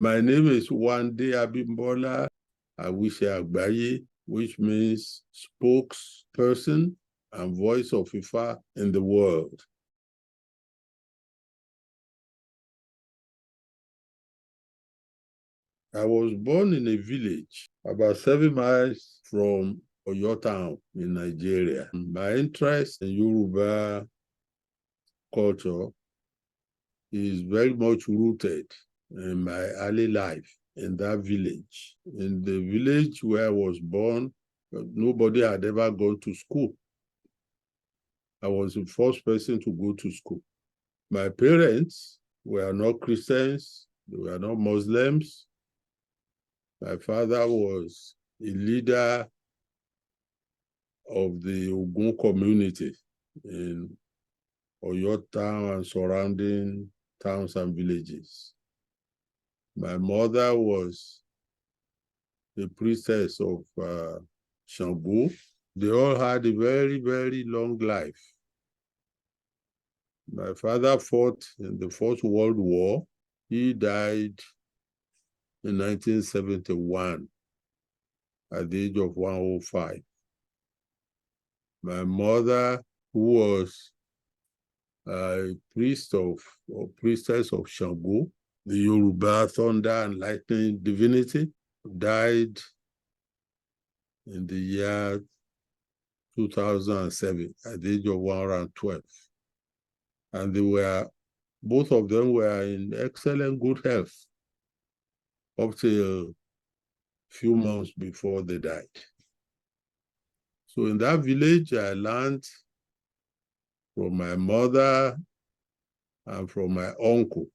My name is Wande Abimbola Awise Agbaye, which means spokesperson and voice of Ifá in the world. I was born in a village about 7 miles from Oyo town in Nigeria. My interest in Yoruba culture is very much rooted in my early life in that village. In the village where I was born, nobody had ever gone to school. I was the first person to go to school. My parents were not Christians, they were not Muslims. My father was a leader of the Ogun community in Oyo town and surrounding towns and villages. My mother was the priestess of Shango. They all had a very, very long life. My father fought in the First World War. He died in 1971 at the age of 105. My mother, who was a priest or priestess of Shango, the Yoruba thunder and lightning divinity, died in the year 2007 at the age of 112. And both of them were in excellent good health up till a few months before they died. So in that village, I learned from my mother and from my uncle,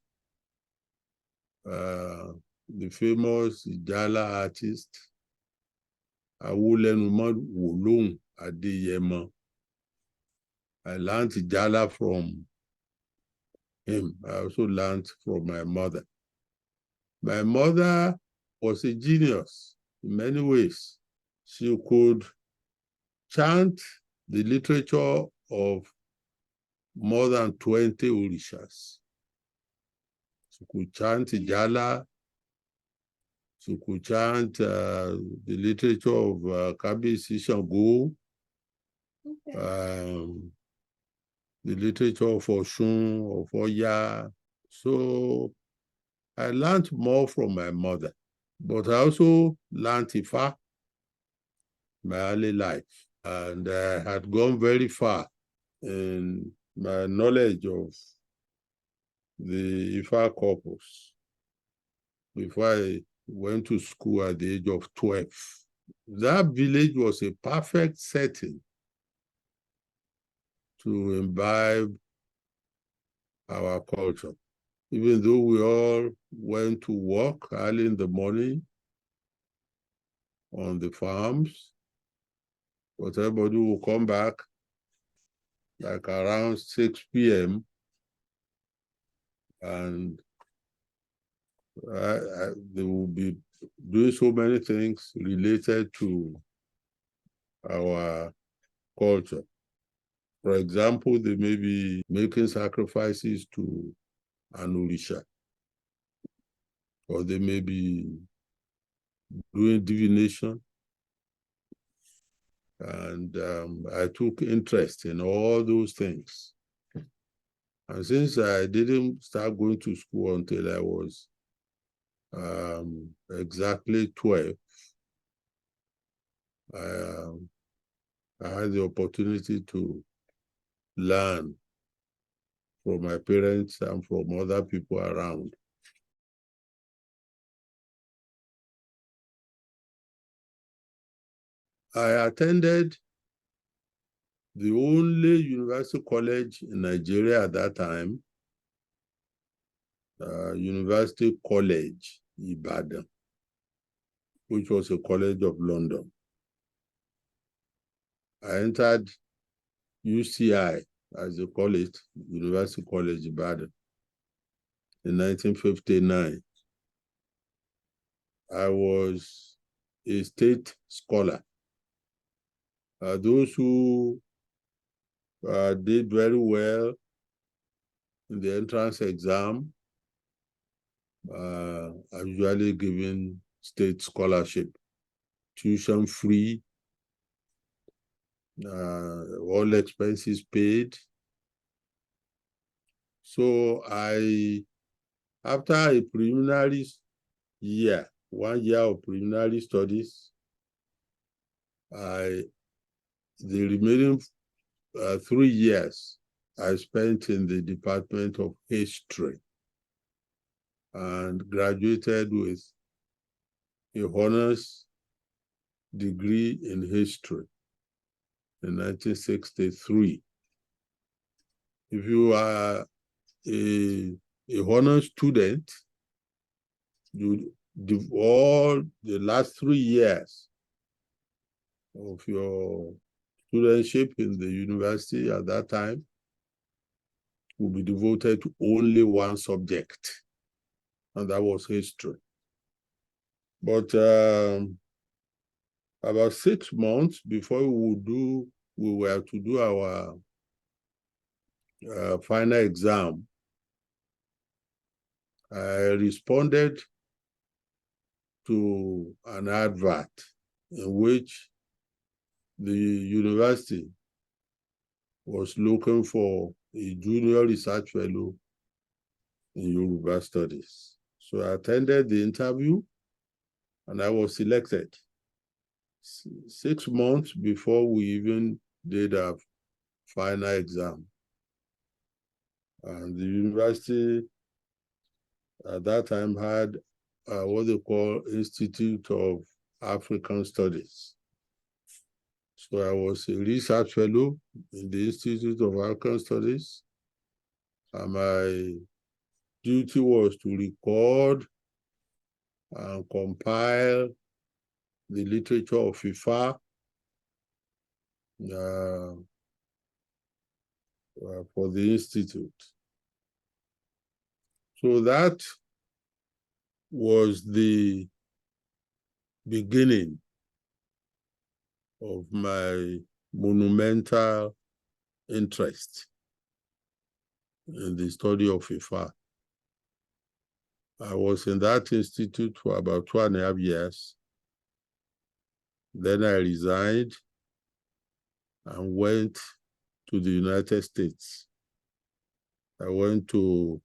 the famous Ijala artist, Awulenuma Wolong Adeyemo. I learned Ijala from him. I also learned from my mother. My mother was a genius in many ways. She could chant the literature of more than 20 Orishas. She could chant Ijala. She could chant the literature of Kabiyesi Shango, the literature of Oshun, of Oya. So I learned more from my mother, but I also learned Ifá my early life. And I had gone very far in my knowledge of the Ifá corpus before I went to school at the age of 12. That village was a perfect setting to imbibe our culture. Even though we all went to work early in the morning on the farms, but everybody will come back like around 6 p.m. and they will be doing so many things related to our culture. For example, they may be making sacrifices to an Orisha, or they may be doing divination. And I took interest in all those things. And since I didn't start going to school until I was exactly 12, I had the opportunity to learn from my parents and from other people around. I attended the only university college in Nigeria at that time, University College, Ibadan, which was a college of London. I entered UCI, as they call it, University College, Ibadan, in 1959. I was a state scholar. Those who did very well in the entrance exam, are usually given state scholarship, tuition free, all expenses paid. So after a preliminary year, 1 year of preliminary studies, the remaining 3 years I spent in the Department of History and graduated with a honors degree in history in 1963. If you are a honors student, you all the last 3 years of your studentship in the university at that time will be devoted to only one subject, and that was history. But about 6 months before we were to do our final exam, I responded to an advert in which the university was looking for a junior research fellow in Yoruba studies. So I attended the interview and I was selected 6 months before we even did our final exam. And the university at that time had what they call Institute of African Studies. So I was a research fellow in the Institute of African Studies, and my duty was to record and compile the literature of Ifá for the Institute. So that was the beginning of my monumental interest in the study of Ifá. I was in that institute for about 2.5 years. Then I resigned and went to the United States. I went to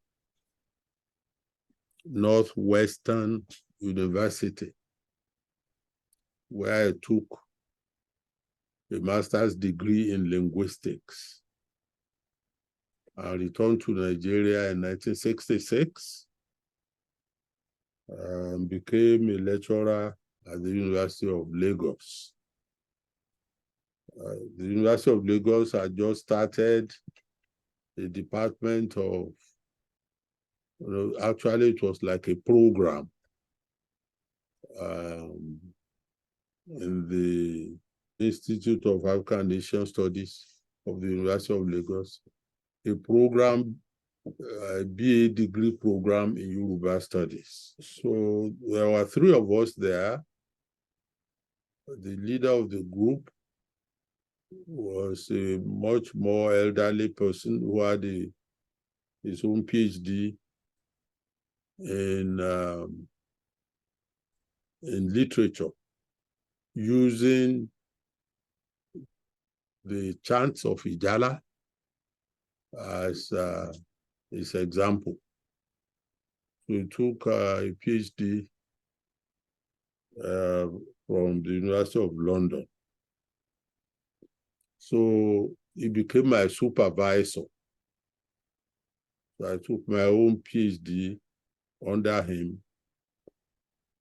Northwestern University, where I took a master's degree in linguistics. I returned to Nigeria in 1966 and became a lecturer at the University of Lagos. The University of Lagos had just started a department of, actually it was like a program in the Institute of African Nation Studies of the University of Lagos, a program, a BA degree program in Yoruba studies. So there were 3 of us there. The leader of the group was a much more elderly person who had his own PhD in literature, using the chants of Ijala as his example. So he took a PhD from the University of London. So he became my supervisor. So I took my own PhD under him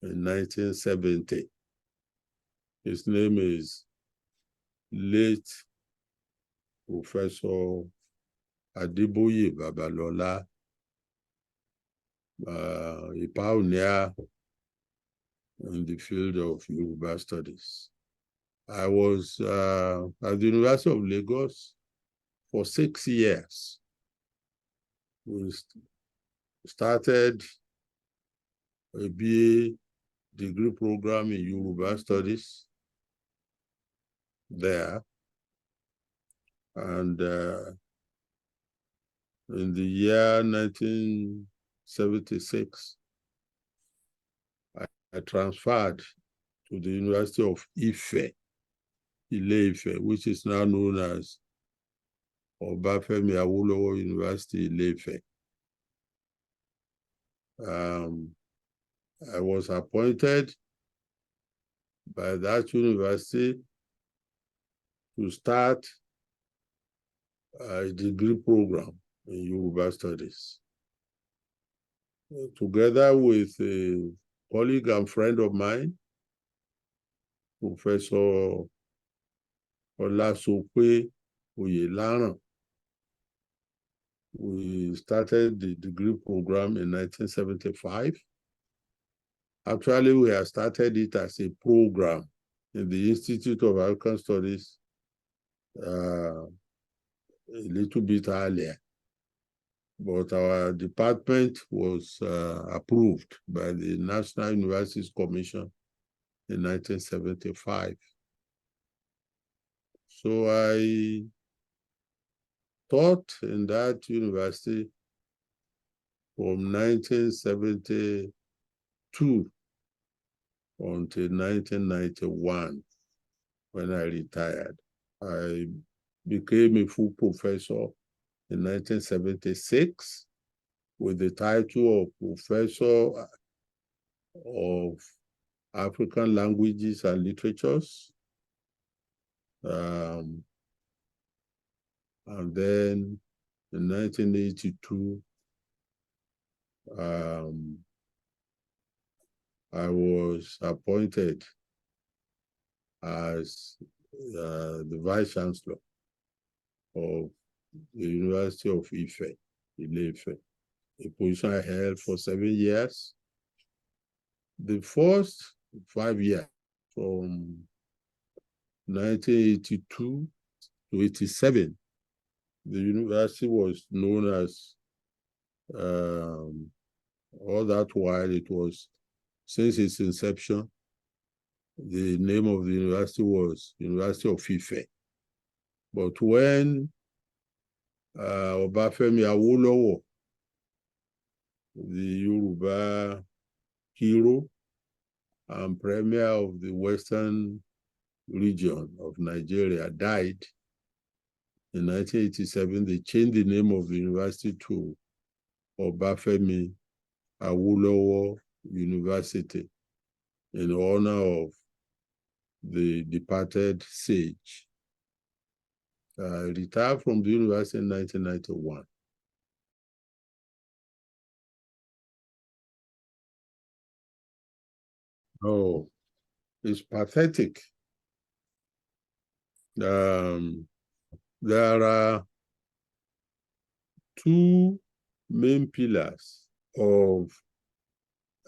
in 1970. His name is late Professor Adeboye Babalola, a pioneer in the field of Yoruba studies. I was at the University of Lagos for 6 years. We started a BA degree program in Yoruba studies there. And in the year 1976, I transferred to the University of Ife, Ile-Ife, which is now known as Obafemi Awolowo University, Ile-Ife. I was appointed by that university to start a degree program in Yoruba studies. Together with a colleague and friend of mine, Professor Olasope Oyelaran, we started the degree program in 1975. Actually, we had started it as a program in the Institute of African Studies a little bit earlier. But our department was approved by the National Universities Commission in 1975. So I taught in that university from 1972 until 1991, when I retired. I became a full professor in 1976 with the title of Professor of African Languages and Literatures. And then in 1982, I was appointed as the Vice Chancellor of the University of Ife, Ile-Ife, a position I held for 7 years. The first 5 years, from 1982 to 87, the university was known as, all that while it was, since its inception, the name of the university was University of Ife. But when Obafemi Awolowo, the Yoruba hero and premier of the Western region of Nigeria, died in 1987, they changed the name of the university to Obafemi Awolowo University in honor of the departed sage. I retired from the university in 1991. Oh, it's pathetic. There are two main pillars of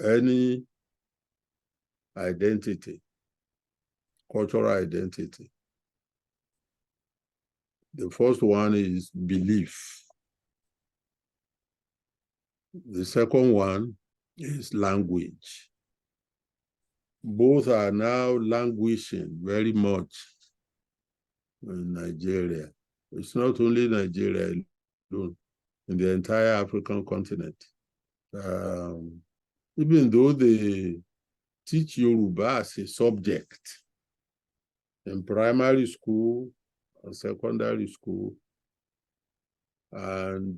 any identity, cultural identity. The first one is belief. The second one is language. Both are now languishing very much in Nigeria. It's not only Nigeria alone, in the entire African continent. Even though they teach Yoruba as a subject in primary school and secondary school, and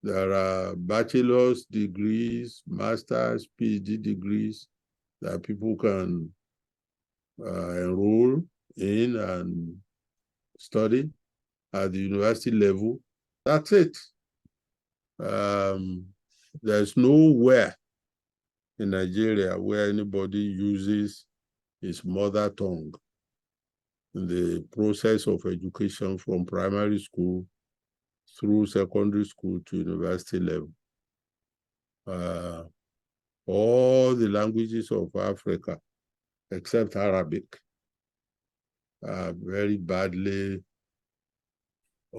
there are bachelor's degrees, master's, PhD degrees that people can enroll in and study at the university level. That's it. There's nowhere in Nigeria where anybody uses his mother tongue in the process of education from primary school through secondary school to university level. All the languages of Africa, except Arabic, are very badly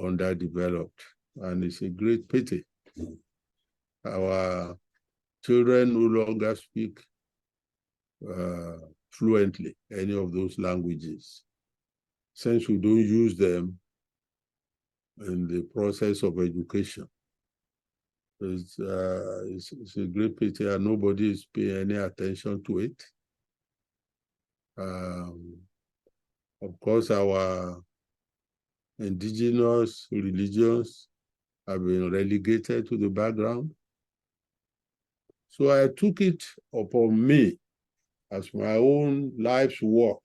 underdeveloped, and it's a great pity. Our children no longer speak fluently any of those languages, since we don't use them in the process of education. It's a great pity and nobody is paying any attention to it. Of course, our indigenous religions have been relegated to the background. So I took it upon me as my own life's work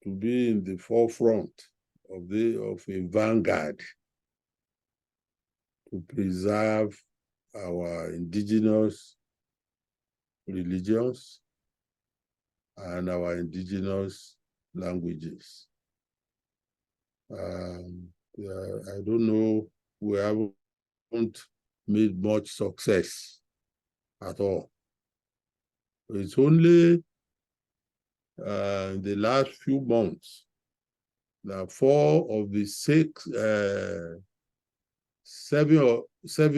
to be in the forefront of a vanguard to preserve our indigenous religions and our indigenous languages. I don't know, we haven't made much success at all. It's only in the last few months that 4 of the 7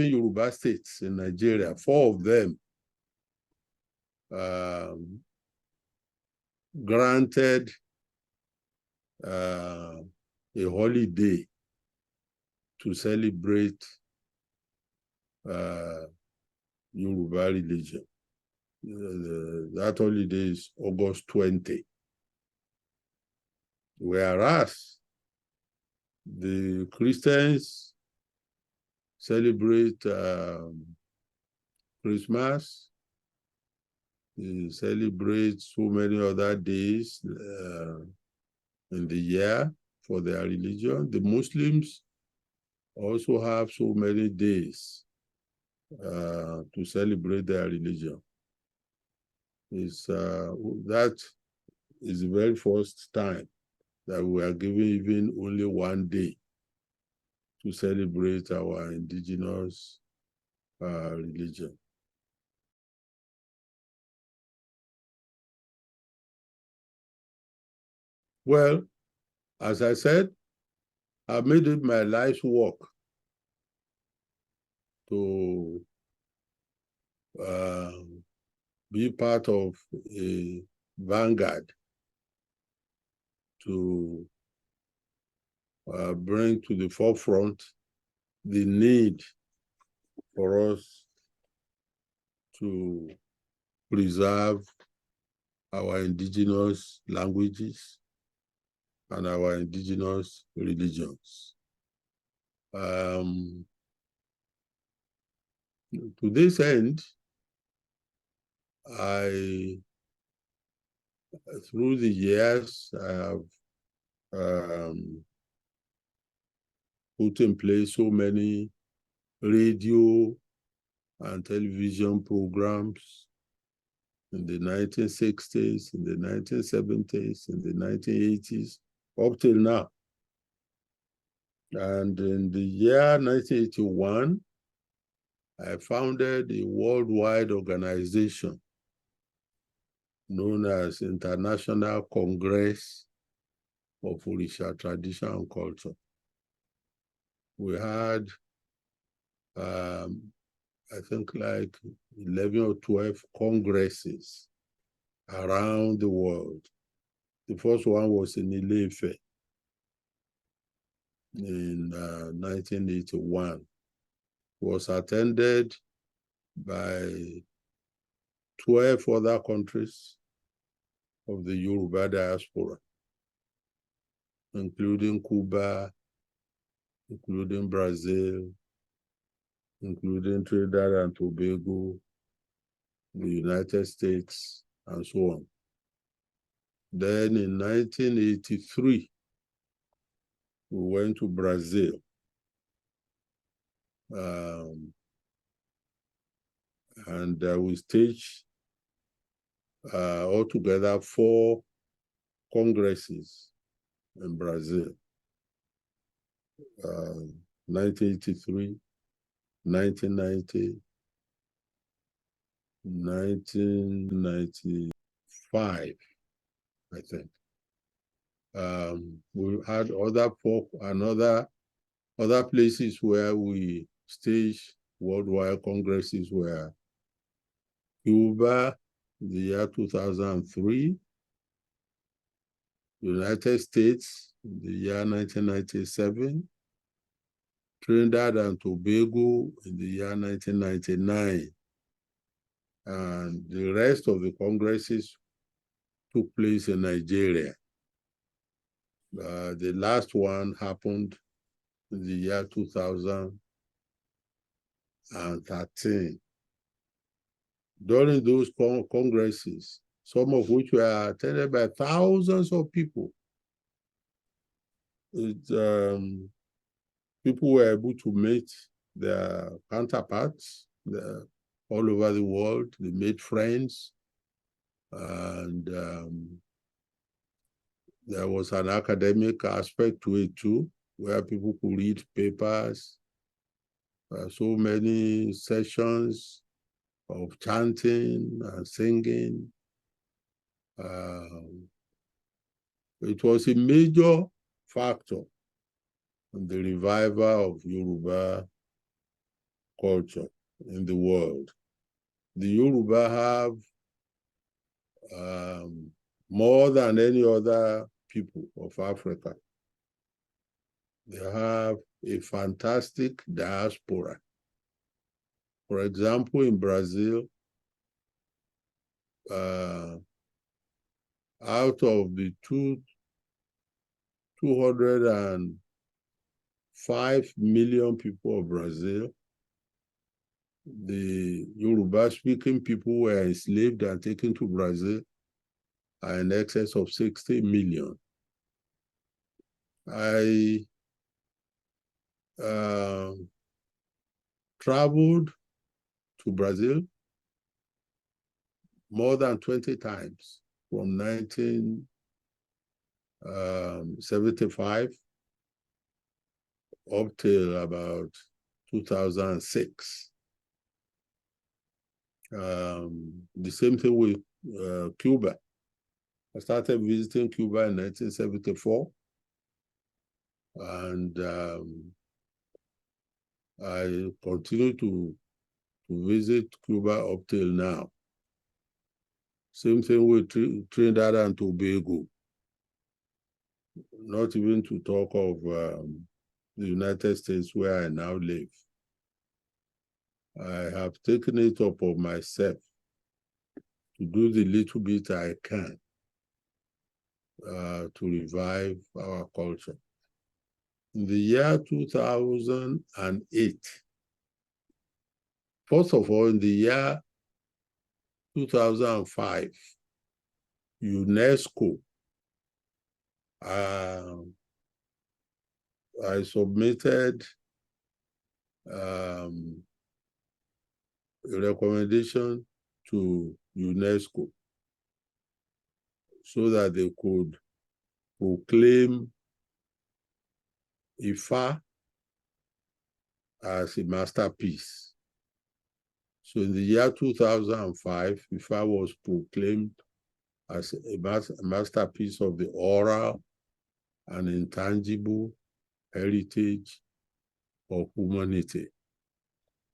Yoruba states in Nigeria, 4 of them granted a holiday to celebrate Yoruba religion. That holiday is August 20. Whereas the Christians celebrate Christmas, they celebrate so many other days in the year for their religion. The Muslims also have so many days to celebrate their religion. That is the very first time that we are given even only one day to celebrate our indigenous religion. Well, as I said, I made it my life's work to be part of a vanguard to bring to the forefront the need for us to preserve our indigenous languages and our indigenous religions. To this end, through the years, I have put in place so many radio and television programs in the 1960s, in the 1970s, in the 1980s, up till now. And in the year 1981, I founded a worldwide organization known as International Congress of Orisha Tradition and Culture. We had, I think, like 11 or 12 congresses around the world. The first one was in Ile-Ife in 1981. It was attended by 12 other countries of the Yoruba diaspora, including Cuba, including Brazil, including Trinidad and Tobago, the United States, and so on. Then in 1983, we went to Brazil. And we staged altogether 4 congresses in Brazil. 1983, 1990, 1995, I think. We had other places where we staged worldwide congresses were Cuba, the year 2003, United States, the year 1997, Trinidad and Tobago in the year 1999. And the rest of the congresses took place in Nigeria. The last one happened in the year 2013. During those congresses, some of which were attended by thousands of people, people were able to meet their counterparts all over the world. They made friends, and there was an academic aspect to it too, where people could read papers. So many sessions of chanting and singing. It was a major factor in the revival of Yoruba culture in the world. The Yoruba have more than any other people of Africa. They have a fantastic diaspora. For example, in Brazil, out of the 205 million people of Brazil, the Yoruba-speaking people were enslaved and taken to Brazil are in excess of 60 million. I traveled to Brazil more than 20 times from 1975 up till about 2006. The same thing with Cuba. I started visiting Cuba in 1974, and I continue to visit Cuba up till now. Same thing with Trinidad and Tobago. Not even to talk of the United States, where I now live. I have taken it upon myself to do the little bit I can to revive our culture. In the year 2008, first of all, in the year 2005, UNESCO, I submitted a recommendation to UNESCO so that they could proclaim Ifá as a masterpiece. So in the year 2005, Ifá was proclaimed as a masterpiece of the oral and intangible heritage of humanity,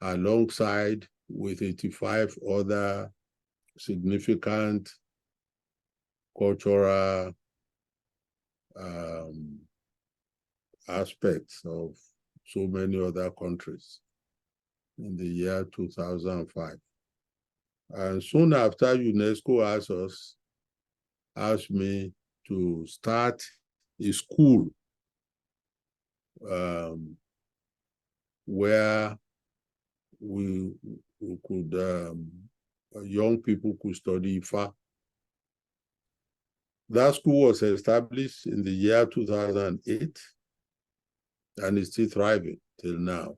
alongside with 85 other significant cultural aspects of so many other countries in the year 2005. And soon after, UNESCO asked me to start a school where we could, young people could study Ifá. That school was established in the year 2008, and is still thriving till now,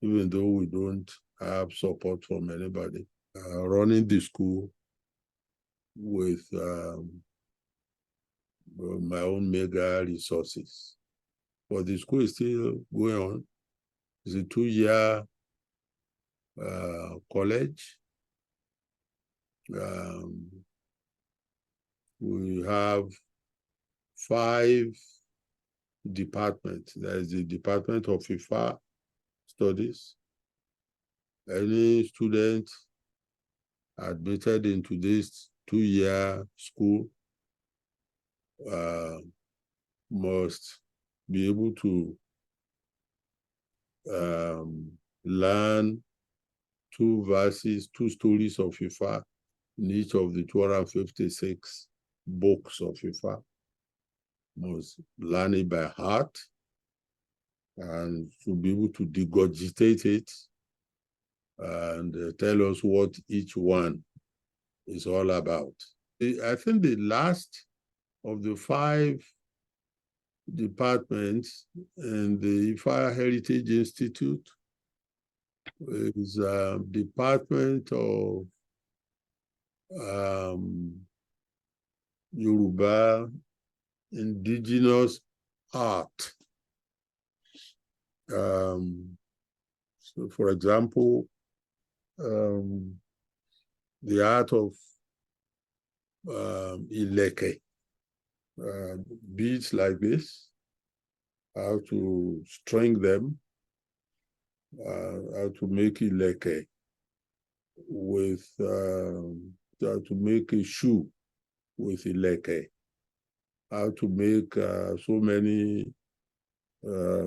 even though we don't have support from anybody. Running the school with my own mega resources. But the school is still going on. It's a 2-year college. We have 5 departments. There is the Department of Ifá Studies. Any student admitted into this 2-year school must be able to learn 2 verses, 2 stories of Ifá in each of the 256 books of Ifá. Must learn it by heart and to be able to regurgitate it and tell us what each one is all about. I think the last of the 5 departments in the Ifá Heritage Institute is Department of Yoruba Indigenous Art. So for example, the art of ileke, beads like this, how to string them, how to make ileke with, how to make a shoe with ileke, how to make so many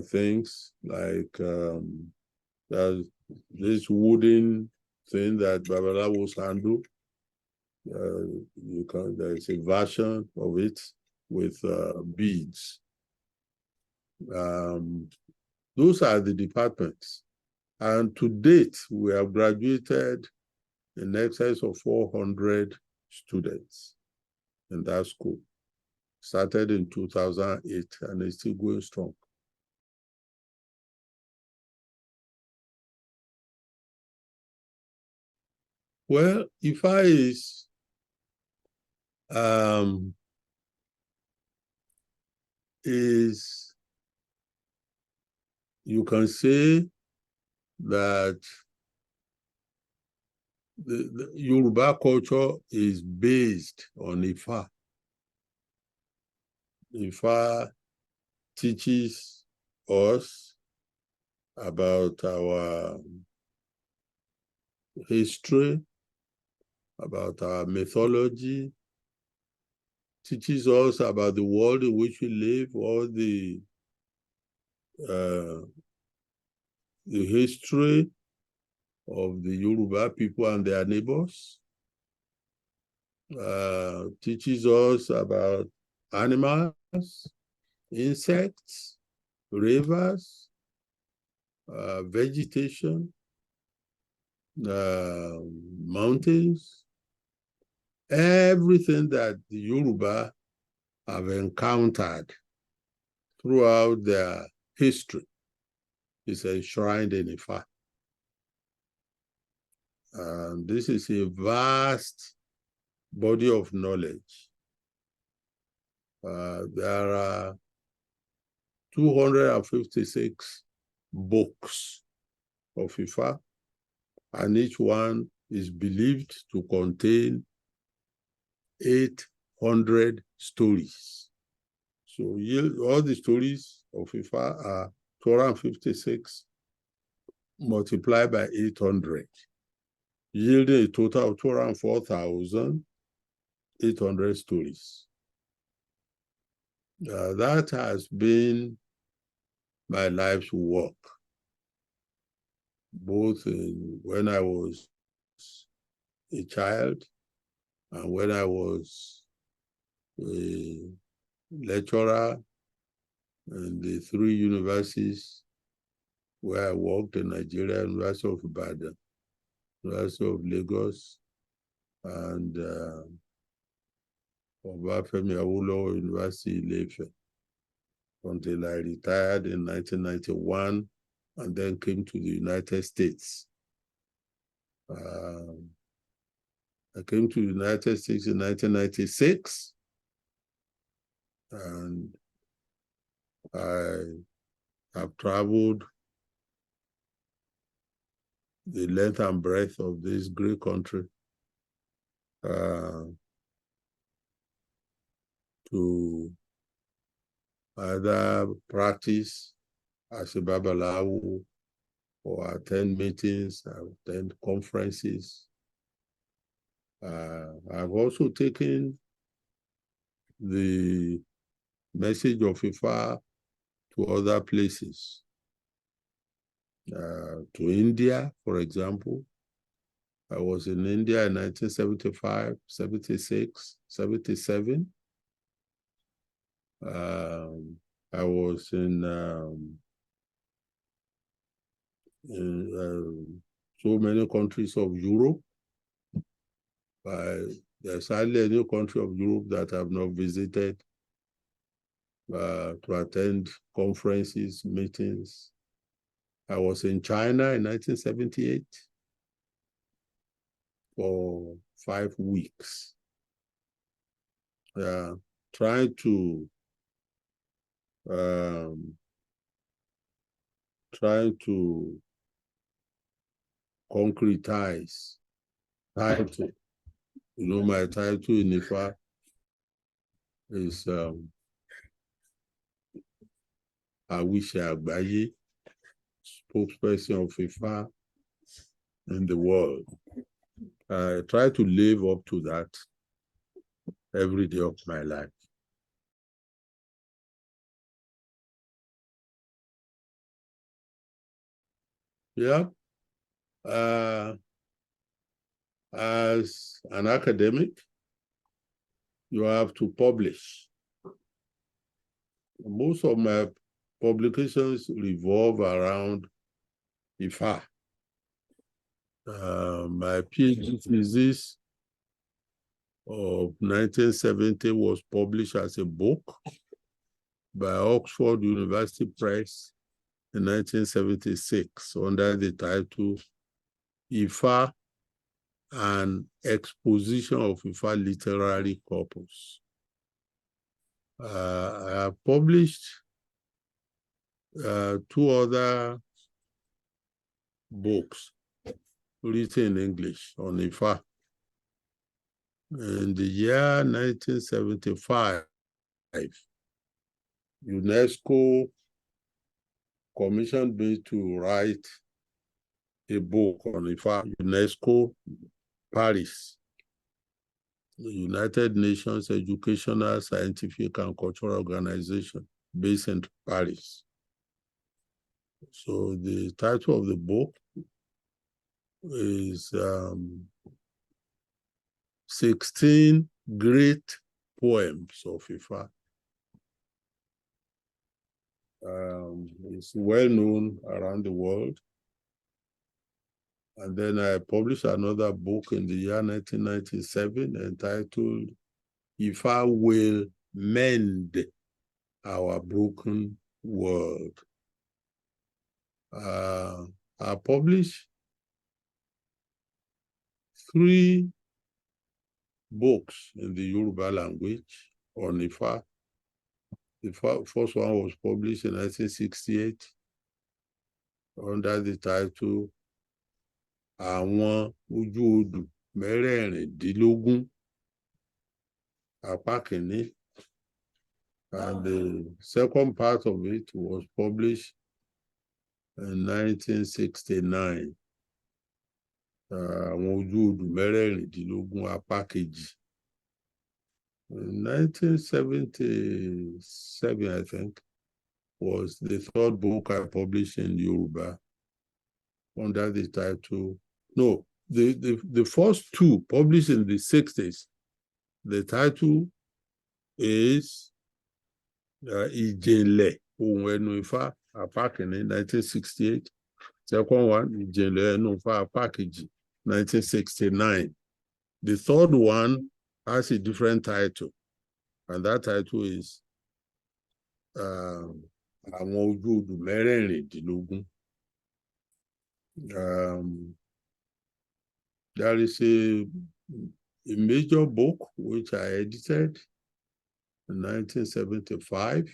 things like this wooden thing that Babalawos handle. There's a version of it with beads. Those are the departments. And to date, we have graduated in excess of 400 students in that school. Started in 2008 and it's still going strong. Well, Ifá is, you can say that the Yoruba culture is based on Ifá. Ifá teaches us about our history, about our mythology, teaches us about the world in which we live, all the history of the Yoruba people and their neighbors, teaches us about animals, insects, rivers, vegetation, mountains, everything that the Yoruba have encountered throughout their history is enshrined in Ifá. And this is a vast body of knowledge. There are 256 books of Ifá, and each one is believed to contain 800 stories. So all the stories of Ifá are 256 multiplied by 800, yielding a total of 204,800 stories. That has been my life's work, both when I was a child and when I was a lecturer in the 3 universities where I worked in Nigeria: University of Ibadan, University of Lagos, and Obafemi Awolowo University, Ile-Ife, until I retired in 1991 and then came to the United States. I came to the United States in 1996, and I have traveled the length and breadth of this great country to either practice as a Babalawo or attend meetings, attend conferences. I've also taken the message of Ifá to other places. to India, for example. I was in India in 1975, 76, 77. I was in so many countries of Europe. There's hardly any country of Europe that I've not visited to attend conferences, meetings. I was in China in 1978 for 5 weeks, trying to concretize title. You know, my title in Ifá is Orisha Àgbáyé, spokesperson of Ifá in the world. I try to live up to that every day of my life. Yeah. As an academic, you have to publish. Most of my publications revolve around Ifá. My PhD thesis of 1970 was published as a book by Oxford University Press in 1976 under the title Ifá, an Exposition of Ifá Literary Corpus. I have published 2 other books written in English on Ifá. In the year 1975, UNESCO commissioned me to write a book on Ifá. UNESCO, Paris, the United Nations Educational, Scientific, and Cultural Organization based in Paris. So the title of the book is 16 Great Poems of Ifá. It's well known around the world. And then I published another book in the year 1997 entitled Ifá Will Mend Our Broken World. I published 3 books in the Yoruba language on Ifá. The first one was published in 1968 under the title Àwọn Ojú Odù Mẹ́rẹ̀ẹ̀rìndínlógún, Apá Kìíní. And the second part of it was published in 1969. Àwọn Ojú Odù Mẹ́rẹ̀ẹ̀rìndínlógún, Apá Kejì. In 1977, I think, was the 3rd book I published in Yoruba under the title. No, the first 2 published in the 60s. The title is Ìjìnlẹ̀ Ohùn Ẹnu Ifá, Apá Kìíní, 1968. Second one, Ìjìnlẹ̀ Ẹnu Ifá, Apá Kejì, 1969. The 3rd one has a different title, and that title is Àwọn Ojú Odù Mẹ́rẹ̀ẹ̀rìndínlógún. There is a major book which I edited in 1975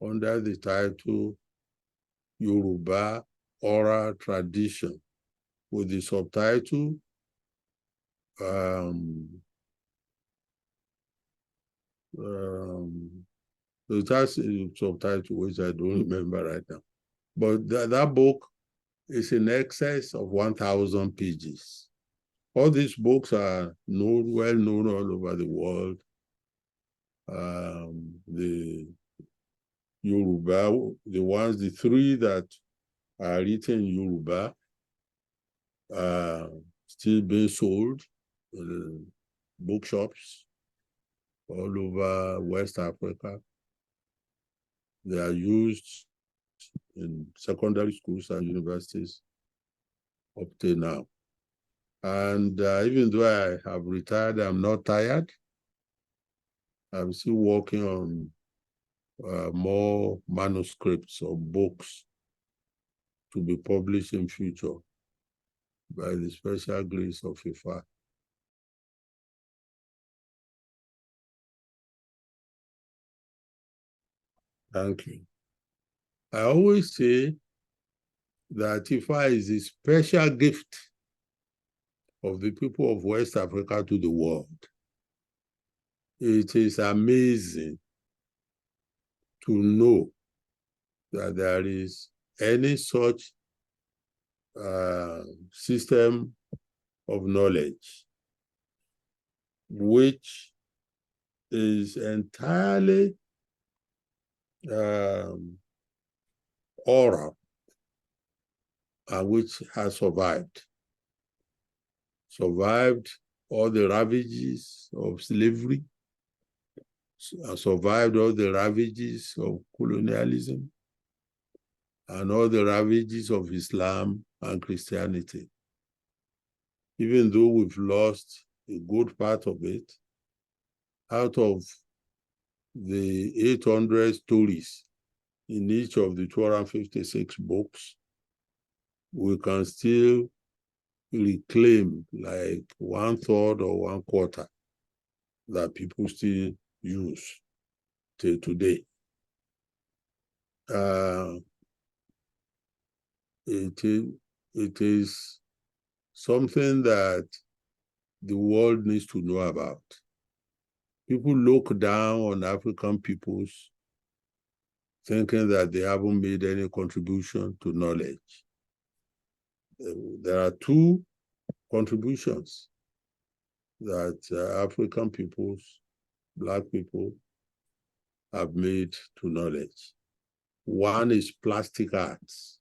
under the title Yoruba Oral Tradition, with the subtitle it has a subtitle which I don't remember right now. But that book is in excess of 1,000 pages. All these books are well known all over the world. The Yoruba, the 3 that are written in Yoruba, still being sold in bookshops all over West Africa. They are used in secondary schools and universities up till now. And even though I have retired, I'm not tired. I'm still working on more manuscripts or books to be published in future by the special grace of Ifá. Thank you. I always say that Ifá is a special gift of the people of West Africa to the world. It is amazing to know that there is any such system of knowledge which is entirely oral and which has survived all the ravages of slavery, survived all the ravages of colonialism, and all the ravages of Islam and Christianity. Even though we've lost a good part of it, out of the 800 stories in each of the 256 books, we can still reclaim like 1/3 or 1/4 that people still use till today. It is something that the world needs to know about. People look down on African peoples thinking that they haven't made any contribution to knowledge. There are two contributions that African peoples, Black people, have made to knowledge. One is plastic arts,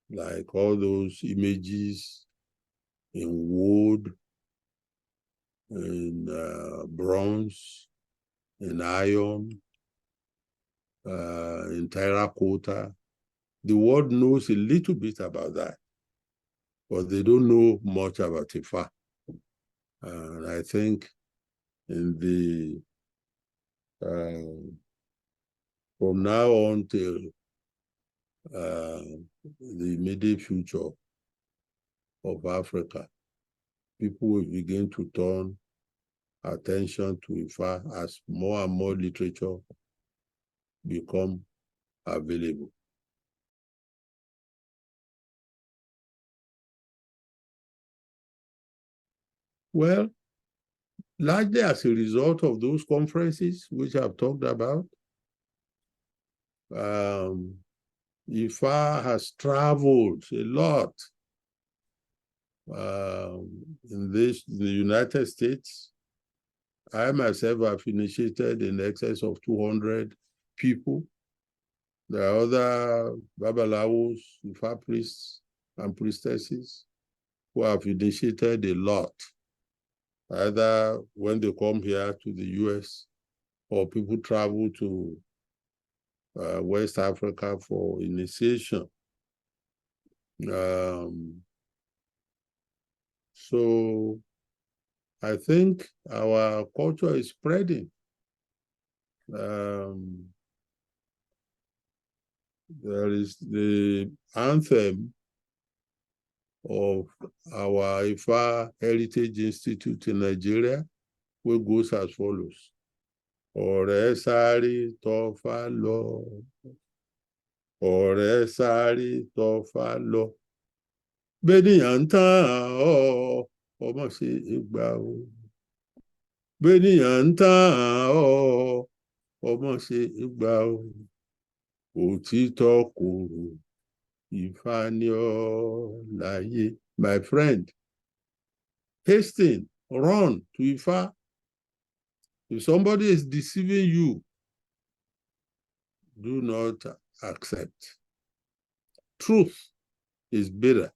like all those images in wood, in bronze, in iron, in terracotta. The world knows a little bit about that, but they don't know much about Ifá. And I think in the from now on till the immediate future of Africa, people will begin to turn attention to Ifá as more and more literature become available. Well, largely as a result of those conferences, which I've talked about, Ifá has traveled a lot in the United States. I myself have initiated in excess of 200 people. There are other Babalawos, Ifá priests and priestesses who have initiated a lot, either when they come here to the US or people travel to West Africa for initiation. So I think our culture is spreading. There is the anthem of our Ifá Heritage Institute in Nigeria, which goes as follows. Ọ̀rẹ́ sáré tọ́fà lọ. Ọ̀rẹ́ sáré tọ́fà lọ. Bẹ́nìyàn ń tàn ọ́, ọmọ ṣe ìgbà o. Bẹ́nìyàn ń tàn ọ́, ọmọ ṣe ìgbà o. Òtítọ́ korò, Ifá ni ọ́ láyé. My friend, hasten, run to Ifá. If somebody is deceiving you, do not accept. truth is bitter.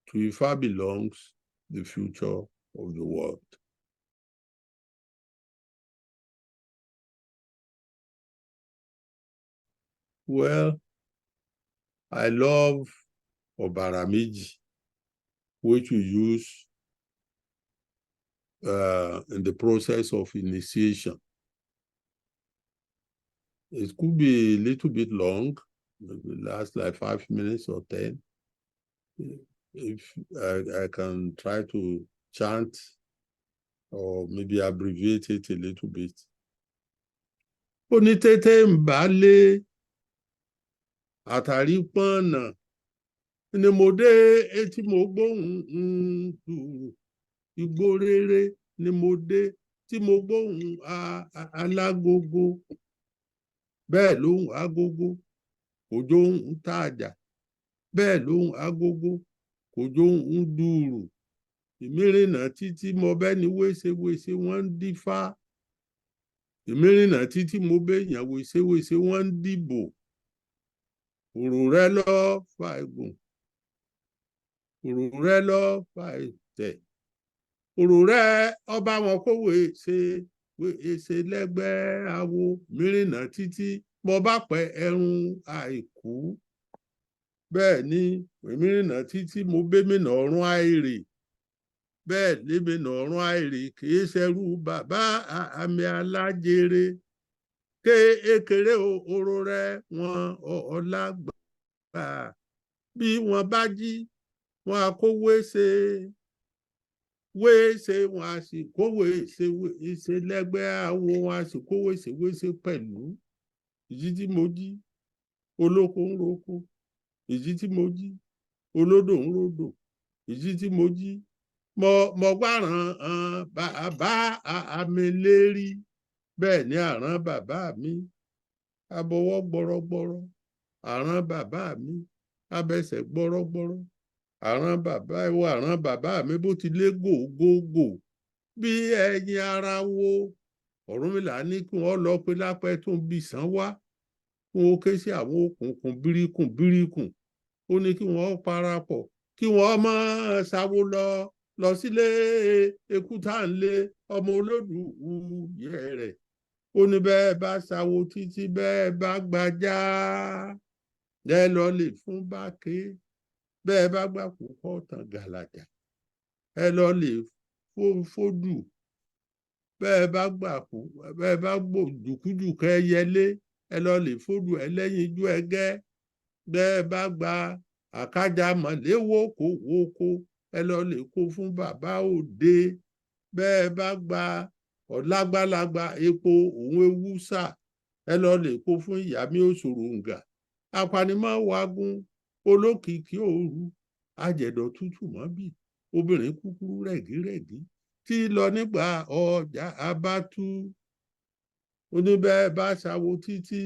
To Ifá belongs the future of the world. Well, I love Obaramiji, which we use in the process of initiation. It could be a little bit long, maybe last like 5 minutes or 10. If I can try to chant or maybe abbreviate it a little bit. Onítètè ń bálé, àtàrí pọ́nà, ni mo dé etí mo gbóhùn dùrù, igbó rere ni mo dé tí mo gbóhùn alágogo, bẹ́ẹ̀ lóhùn agogo, òjò ń tàjà, bẹ́ẹ̀ lóhùn agogo, òjò ń dùrù, ìmírìnà títí mo bẹ́ni wéṣewéṣe wọ́n ń dífá, ìmírìnà títí mo béèyàn wéṣewéṣe wọ́n ń dìbò, òrò rẹ lọ fa ẹ̀gùn, òrò rẹ lọ fa ẹ̀tẹ̀, òrò rẹ ọba wọn kówé ṣe lẹ́gbẹ́ awo, mírìnà títí mo bá pẹ́ ẹrun àìkú, bẹ́ẹ̀ ni mírìnà títí mo bémìnà ọ̀run àìrè, bẹ́ẹ̀ lébìnà ọ̀run àìrè kìí ṣẹrú bàbá àmì alájèrè, ké ekèrè òrò rẹ wọn ọlágbà, bí wọn bá jí wọn á kówé ṣe wọn á sì kówé ṣe lẹ́gbẹ́ awo, wọn á sì kówé ṣe pẹ̀lú. Ìjí tí mo jí olóko ń roko, ìjí tí mo jí olódò ń rodò, ìjí tí mo jí mo gbáràn bàbá àmì lérí, bẹ́ẹ̀ ni àrán bàbá mi abọwọ́ gbọrọgbọrọ, àrán bàbá mi abẹsẹ̀ gbọrọgbọrọ, àrán bàbá mi bó ti lé gògógò bí ẹyin ara wo. Ọ̀rúnmìlà ní kí wọ́n lọ pé lápẹ́ tó ń bí sàn wá, kí wọ́n ké sí àwọn òkùnkùn bíríkùn, ó ní kí wọ́n parapọ̀, kí wọ́n máa ṣàwó lọ sílé èkúta ńlé ọmọ olódù yẹ rẹ̀, ó ní bẹ́ẹ̀ bá ṣàwó títí bẹ́ẹ̀ bá gbajá ẹ lọ lè fún báké, bẹ́ẹ̀ bá gbà púpọ̀ tán gàlàjà ẹ lọ lè fódù, bẹ́ẹ̀ bá gbòdùkúdù kẹ́ yẹlé ẹ lọ lè fódù ẹlẹ́yinjú ẹgẹ́, bẹ́ẹ̀ bá gba àkájà mọ̀léwókòwókò ẹ lọ lè kó fún bàbá òde, bẹ́ẹ̀ bá gba ọ̀lágbálagbà epo òun ewúsà ẹ lọ lè kó fún ìyàmí òṣòròǹgà, apanimọ̀ wagun olókìkí òru, àjẹ̀dọ̀ tútù mọ́bì, obìnrin kúkúrú rẹ̀gírẹ̀gí tí lọ nígbà ọjà abátú, oníbẹ́ẹ̀ bá ṣàwó títí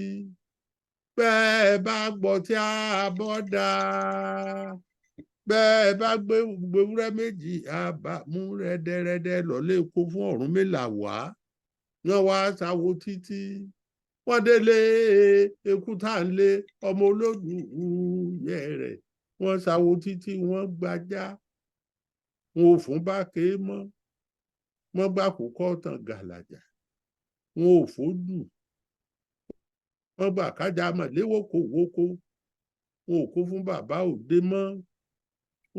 bẹ́ẹ̀ bá gbọ́ tí a bọ́ dá, bẹ́ẹ̀ bá gbé ewúrẹ́ méjì àbámú rẹ́dẹ́rẹ́dẹ́ lọ́lé kó fún Ọ̀rúnmìlà wá, wọ́n wá ṣàwó títí wọ́n délé èkúta ńlé ọmọ olódù yẹ rẹ̀, wọ́n ṣàwó títí wọ́n gbajá, wọn ò fún báké mọ́, wọ́n gbà kókó tán gàlàjà, wọn ò fódù, wọ́n gbà kájà mọ̀ léwókòwókò, wọn ò kó fún bàbá òde mọ́,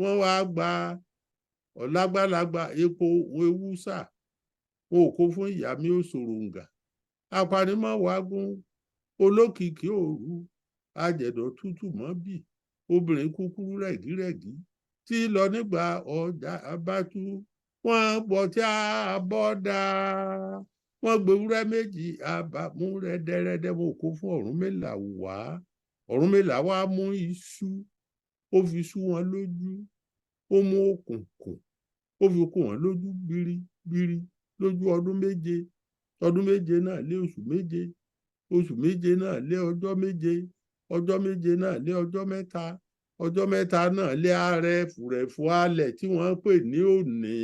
wọ́n wá gba ọ̀lágbálagbà epo ewúsà, wọn ò kó fún ìyàmí òṣòròǹgà, apanimọ̀ wagun olókìkí òru, àjẹ̀dọ̀ tútù mọ́bì, obìnrin kúkúrú rẹ̀gírẹ̀gí tí lọ nígbà ọjà abátú, wọ́n gbọ́ tí a bọ́ dá, wọ́n gbé ewúrẹ́ méjì àbámú rẹ́dẹ́rẹ́dẹ́, wọn kó fún Ọ̀rúnmìlà wá, Ọ̀rúnmìlà wá mú iṣu, ó fi sú wọn lójú, ó mú òkùnkùn ó fi kó wọn lójú bírí lójú ọdún méje náà lé oṣù méje náà lé ọjọ́ méje náà lé ọjọ́ mẹ́ta náà lé ààrẹ fùrẹ̀fù alẹ̀ tí wọ́n pè ní òní,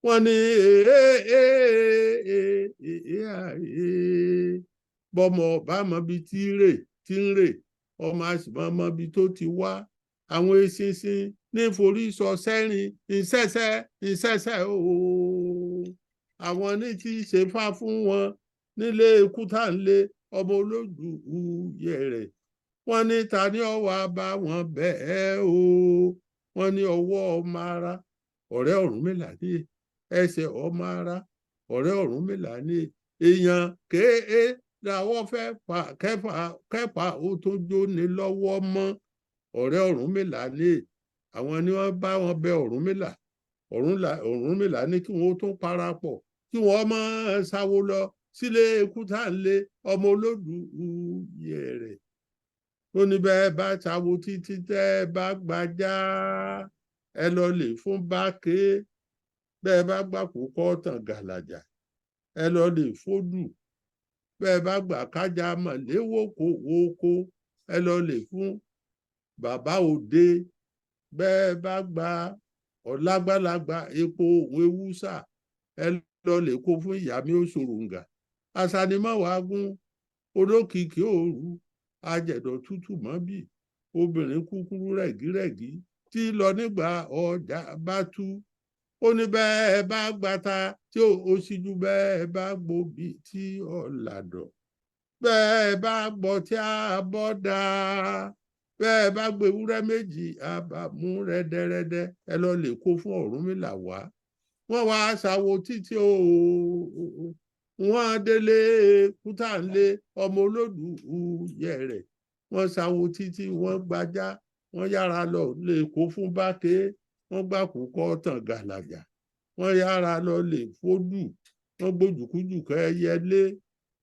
wọ́n ní bọ́mọ ọba mọ bí tí ń rè ọmọ àṣìmọ́mọ́ ibi tó ti wá. Àwọn eṣinṣin ní forí sọ sẹ́rìn ìṣẹ́ṣẹ́ ooo. Àwọn ní tí ṣe fá fún wọn nílé Kútànlé ọmọ olójú yẹ̀rẹ̀. Wọ́n ní ta ni ó wá bá wọn bẹ́ẹ̀ o. Wọ́n ní ọwọ́ ọmọ ara ọ̀rẹ́ Ọ̀rúnmìlà ní ẹsẹ̀ ọmọ ara ọ̀rẹ́ Ọ̀rúnmìlà ní èèyàn kéé làwọn fẹ́ pa kẹ́pà ó tó jóni lọ́wọ́ mọ́. Ọ̀rẹ́ Ọ̀rúnmìlà ní àwọn ni wọ́n bá wọn bẹ Ọ̀rúnmìlà. Ọ̀rúnmìlà ní kí wọ́n tún parapọ̀ kí wọ́n máa sáwó lọ sílé Kútànlé ọmọ olódù yẹ̀rẹ̀. Ó ní bẹ́ẹ̀ bá sáwó títí tẹ́ bá gbajá ẹ lọ lè fún Báké. Bẹ́ẹ̀ bá gbà kókó tàn gàlàjà ẹ lọ lè fódù. Bẹ́ẹ̀ bá gbà kájà mọ̀léwókòwókò ẹ lọ lè fún bàbá òde. Bẹ́ẹ̀ bá gbà ọ̀lágbàlagbà epo òun ewúsà ẹ lọ lè kó fún ìyàmí òṣòròǹgà. Aṣanimọ̀wágún olókìkí òru ajẹ̀dọ̀ tútù mọ́bì obìnrin kúkúrú rẹ̀gírẹ̀gí tí lọ nígbà ọjà bá tú. Ó ní bẹ́ẹ̀ bá gbata tí ó ṣíjú bẹ́ẹ̀ bá gbòbí tí ọ̀làdọ̀. Bẹ́ẹ̀ bá gbọ́ tí a bọ́ dáa. Bẹ́ẹ̀ bá gbé ewúrẹ́ méjì àbàmú rẹ́dẹ́rẹ́dẹ́ ẹ lọ lè kó fún Ọ̀rúnmìlà wá. Wọ́n wá ṣàwo títí wọ́n délé Kútànlé ọmọ olódù yẹ̀rẹ̀. Wọ́n ṣàwo títí wọ́n gbajá wọ́n yára lọ lè kó fún Báké. Wọ́n gbà kókó tàn gàlàjà wọ́n yára lọ lè fódù. Wọ́n gbójúkújùkọ́ ẹyẹlé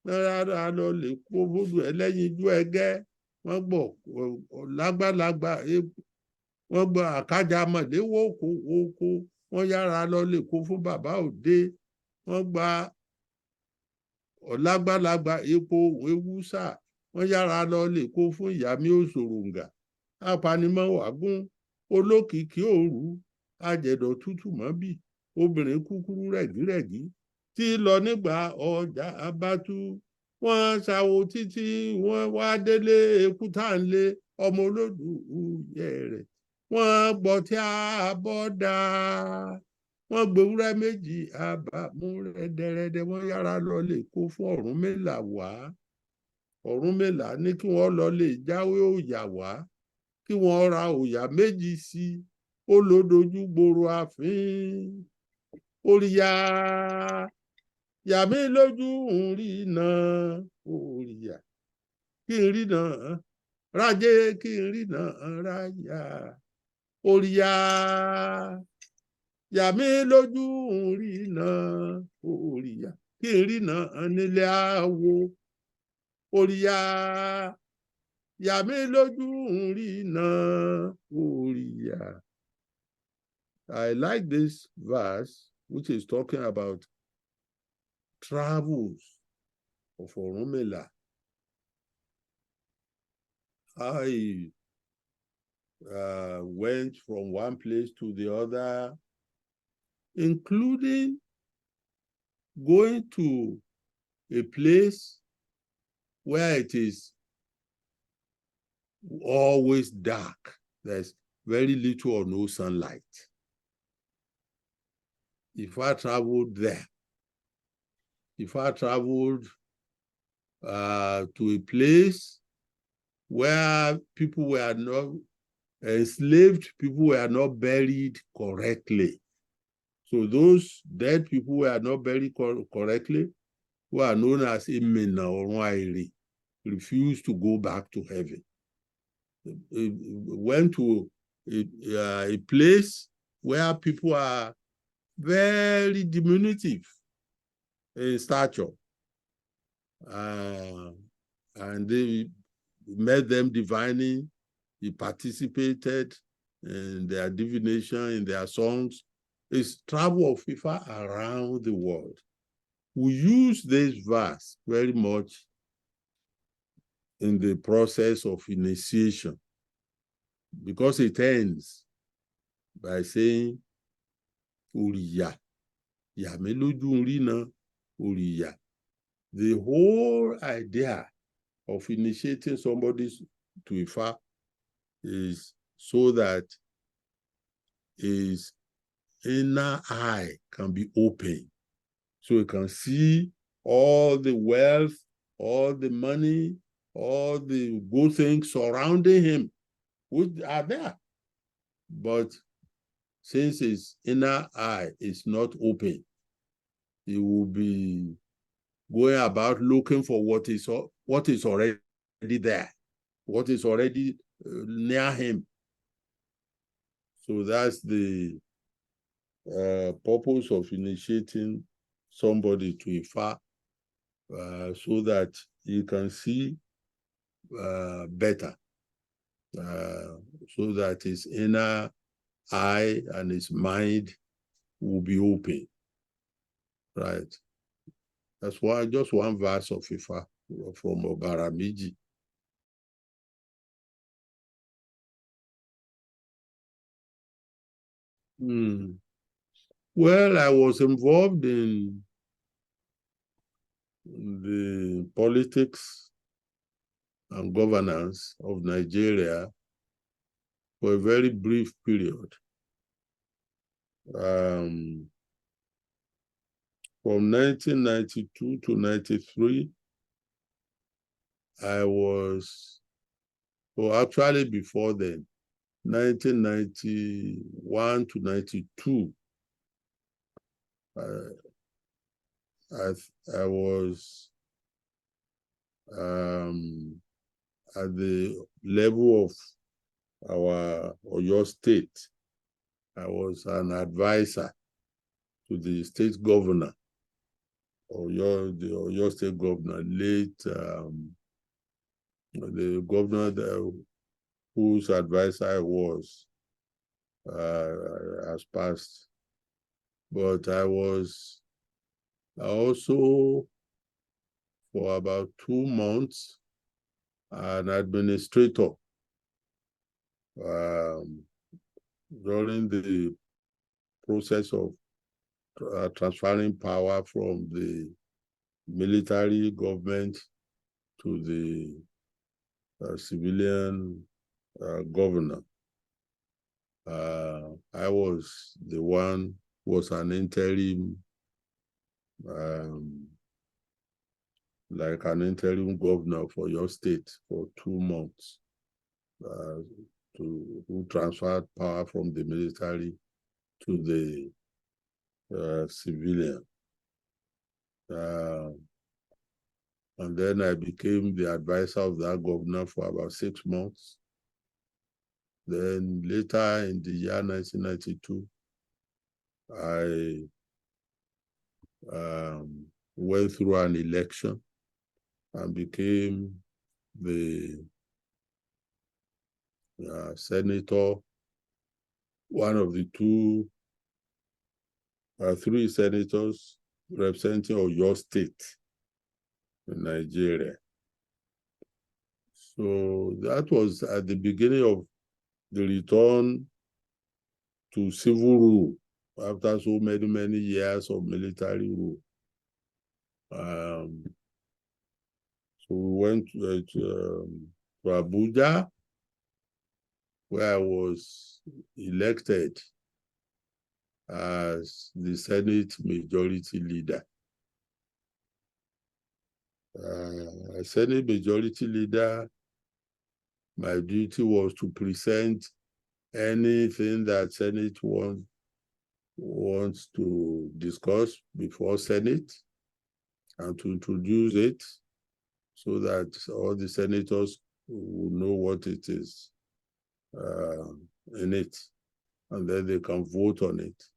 wọ́n yára lọ lè kó fódù ẹlẹ́yinjú ẹgẹ́. Wọ́n gbọ́ lágbàlagbà wọ́n gbọ́ àkájà mọ̀léwókòwókò wọ́n yára lọ lè kó fún bàbá òde. Wọ́n gba ọ̀lágbàlagbà epo ewúsà wọ́n yára lọ lè kó fún ìyàmí òṣòròǹgà. Apanimọ̀wágún olókìkí òru ajẹ̀dọ̀ tútù mọ́bì obìnrin kúkúrú rẹ̀gírẹ̀gí tí lọ nígbà ọjà bá tú. Wọ́n ṣàwo títí wọ́n wá délé Kútànlé ọmọ olódù yẹ̀rẹ̀. Wọ́n gbọ́ tí a bọ́ dáa. Wọ́n gbé ewúrẹ́ méjì àbàmú rẹ́dẹ́rẹ́dẹ́ wọ́n yára lọ lè kó fún Ọ̀rúnmìlà wá. Ọ̀rúnmìlà ní kí wọ́n lọ lè jáwé òyà wá kí wọ́n ra òyà méjì sí. Ó lọ dojú gboro àfin. Òrìyà yàmí lójú ń rí náà. Òrìyà kí n rí náà rájé kí n rí náà ráyà. Òrìyà yàmí lójú ń rí náà. Òrìyà kí n rí náà nílé àwo. Òrìyà yàmí lójú ń rí náà. Òrìyà. I like this verse, which is talking about travels of Ọ̀rúnmìlà. I went from one place to the other, including going to a place where it is always dark. There's very little or no sunlight. If I traveled there, if I traveled to a place where people were not enslaved, people were not buried correctly. So those dead people were not buried correctly, who are known as Imena or Wairi, refused to go back to heaven. Went to a place where people are very diminutive in stature, and they met them divining. He participated in their divination, in their songs. It's travel of Ifá around the world. We use this verse very much in the process of initiation, because it ends by saying, Òrìyà, yàmí lójú ń rí náà, òrìyà. The whole idea of initiating somebody to Ifá is so that his inner eye can be open, so he can see all the wealth, all the money, all the good things surrounding him, which are there. But since his inner eye is not open, he will be going about looking for what is already there, what is already near him. So that's the purpose of initiating somebody to Ifá, so that he can see better, so that his inner eye and his mind will be open. Right. That's why just one verse of Ifá from Obaramiji. Well, I was involved in the politics and governance of Nigeria for a very brief period. From 1992 to 93, I was, well, actually before then, 1991 to 92, I was at the level of our Oyo State. I was an advisor to the state governor, the Oyo State governor, late the governor whose advisor I was has passed. But I was also, for about 2 months, an administrator during the process of transferring power from the military government to the civilian governor. I was the one who was an interim, like an interim governor for your state for 2 months, who transferred power from the military to the civilian. And then I became the advisor of that governor for about 6 months. Then later in the year 1992, I went through an election and became the senator, one of the three senators representing Oyo State in Nigeria. So that was at the beginning of the return to civil rule after so many years of military rule. So we went to Abuja, where I was elected as the Senate Majority Leader. As Senate Majority Leader, my duty was to present anything that Senate wants to discuss before Senate and to introduce it so that all the senators will know what it is in it, and then they can vote on it.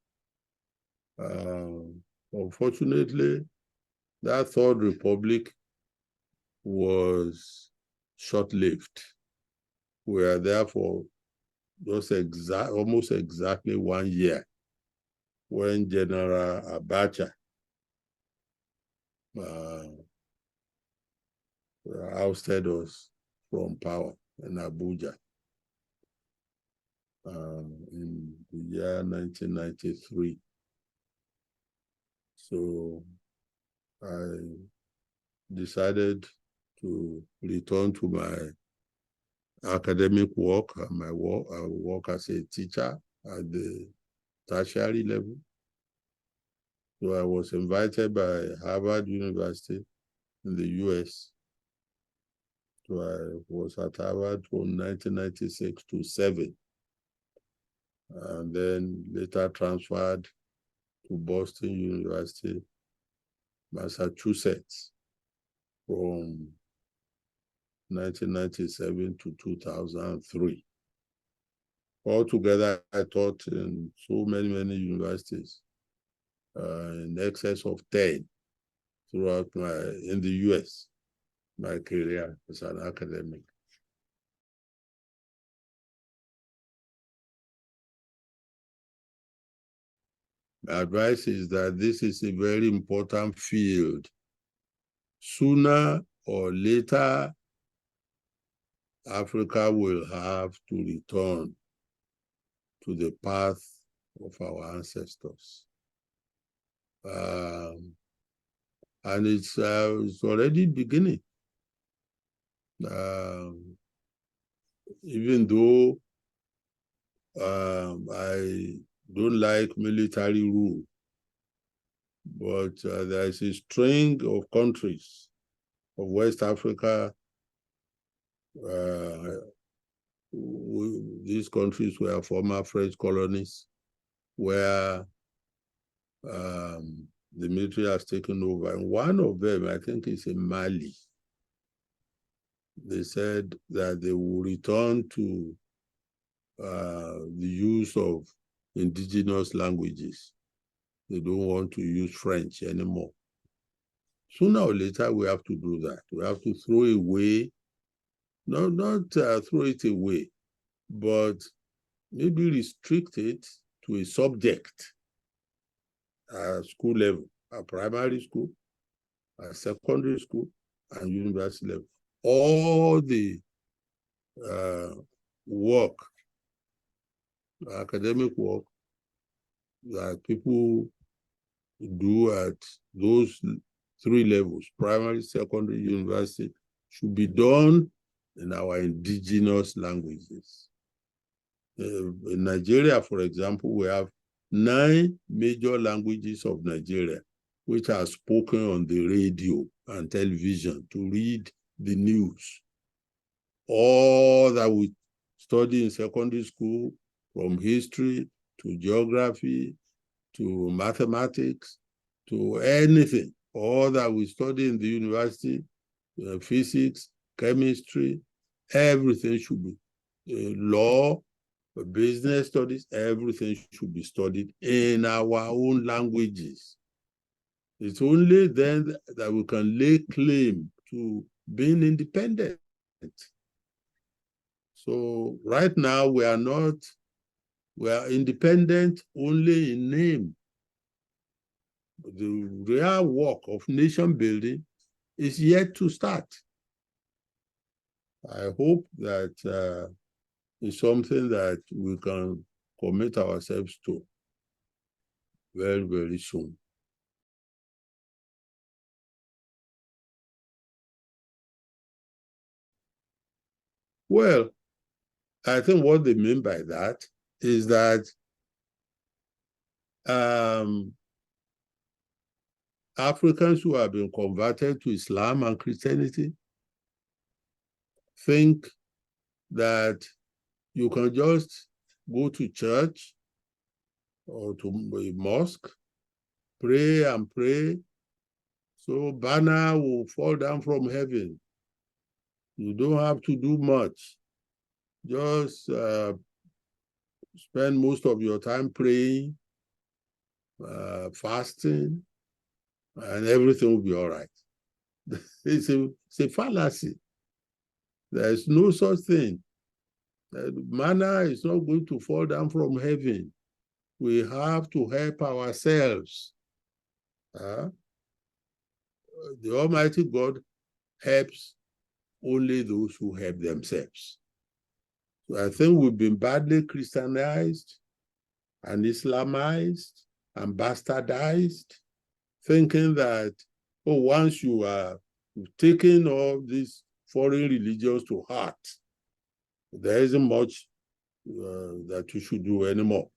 Unfortunately, that Third Republic was short-lived. We were there for just almost exactly 1 year when General Abacha ousted us from power in Abuja in the year 1993. So I decided to return to my academic work. I work as a teacher at the tertiary level. So I was invited by Harvard University in the US. So I was at Harvard from 1996 to 7. And then later transferred to Boston University, Massachusetts, from 1997 to 2003. Altogether, I taught in so many universities, in excess of 10 throughout in the US, my career as an academic. My advice is that this is a very important field. Sooner or later, Africa will have to return to the path of our ancestors. And it's already beginning. Even though I don't like military rule, but there is a string of countries of West Africa. These countries were former French colonies, where the military has taken over. And one of them, I think, is in Mali. They said that they will return to the use of indigenous languages. They don't want to use French anymore. Sooner or later, we have to do that. We have to throw away, not throw it away, but maybe restrict it to a subject at school level, at primary school, at secondary school, and university level. All the work, academic work that people do at those 3 levels, primary, secondary, university, should be done in our indigenous languages. In Nigeria, for example, we have 9 major languages of Nigeria, which are spoken on the radio and television to read the news. All that we study in secondary school, from history to geography to mathematics to anything, all that we study in the university, physics, chemistry, everything should be law, business studies, everything should be studied in our own languages. It's only then that we can lay claim to being independent. So right now we are independent only in name. The real work of nation building is yet to start. I hope that it's something that we can commit ourselves to very, very soon. Well, I think what they mean by that is that Africans who have been converted to Islam and Christianity think that you can just go to church or to a mosque, pray and pray, so manna will fall down from heaven. You don't have to do much. Just spend most of your time praying, fasting, and everything will be all right. It's a fallacy. There's no such thing. Manna is not going to fall down from heaven. We have to help ourselves. The Almighty God helps only those who help themselves. So I think we've been badly Christianized and Islamized and bastardized, thinking that, once you are taking all these foreign religions to heart, there isn't much that you should do anymore.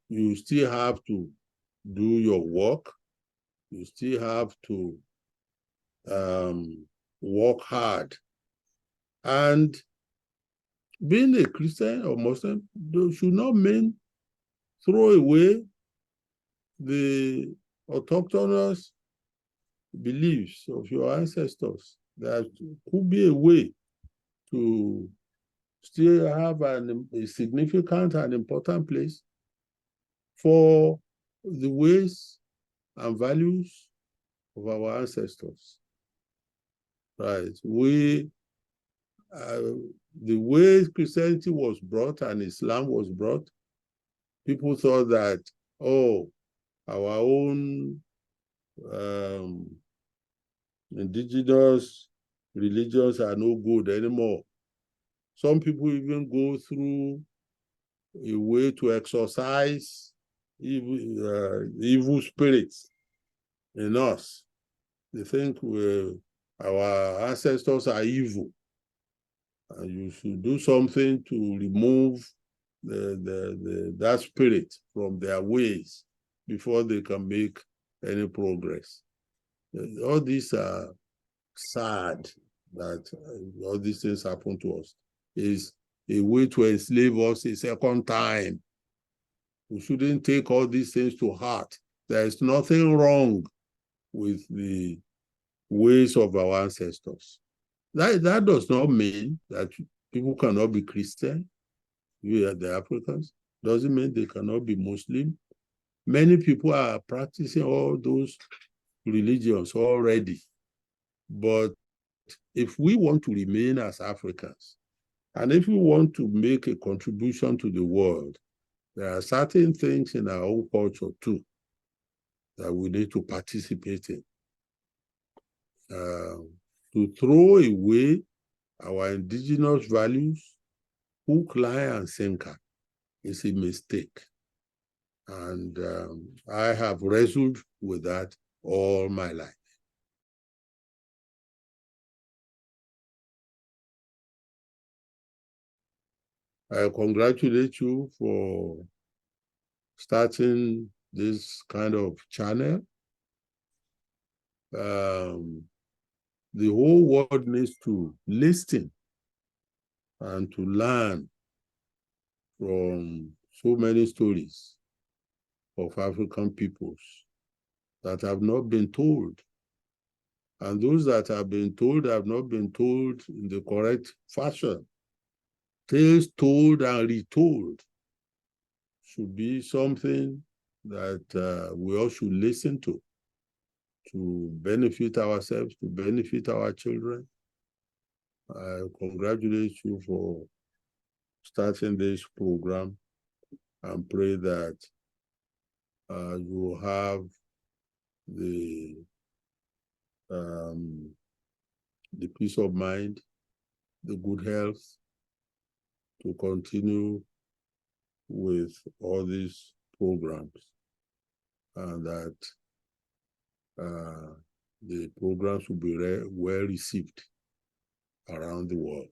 You still have to do your work. You still have to work hard. And being a Christian or Muslim should not mean throw away the autochthonous beliefs of your ancestors. That could be a way to still have a significant and important place for the ways and values of our ancestors. Right. The way Christianity was brought and Islam was brought, people thought that, oh, our own indigenous religions are no good anymore. Some people even go through a way to exorcise evil spirits in us. They think our ancestors are evil, and you should do something to remove that spirit from their ways before they can make any progress. All these are sad that all these things happen to us. Is a way to enslave us a second time. We shouldn't take all these things to heart. There is nothing wrong with the ways of our ancestors. That does not mean that people cannot be Christian. We are the Africans. Doesn't mean they cannot be Muslim. Many people are practicing all those religions already. But if we want to remain as Africans, and if we want to make a contribution to the world, there are certain things in our own culture too that we need to participate in. To throw away our indigenous values, hook, line, and sinker, is a mistake. And I have wrestled with that all my life. I congratulate you for starting this kind of channel. The whole world needs to listen and to learn from so many stories of African peoples that have not been told. And those that have been told have not been told in the correct fashion. Tales told and retold should be something that we all should listen to benefit ourselves, to benefit our children. I congratulate you for starting this program and pray that you will have the peace of mind, the good health to continue with all these programs, and that the programs will be well received around the world.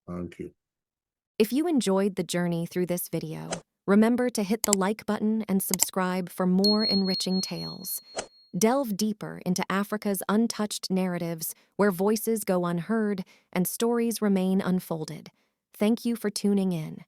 Thank you. If you enjoyed the journey through this video, remember to hit the like button and subscribe for more enriching tales. Delve deeper into Africa's untouched narratives where voices go unheard and stories remain unfolded. Thank you for tuning in.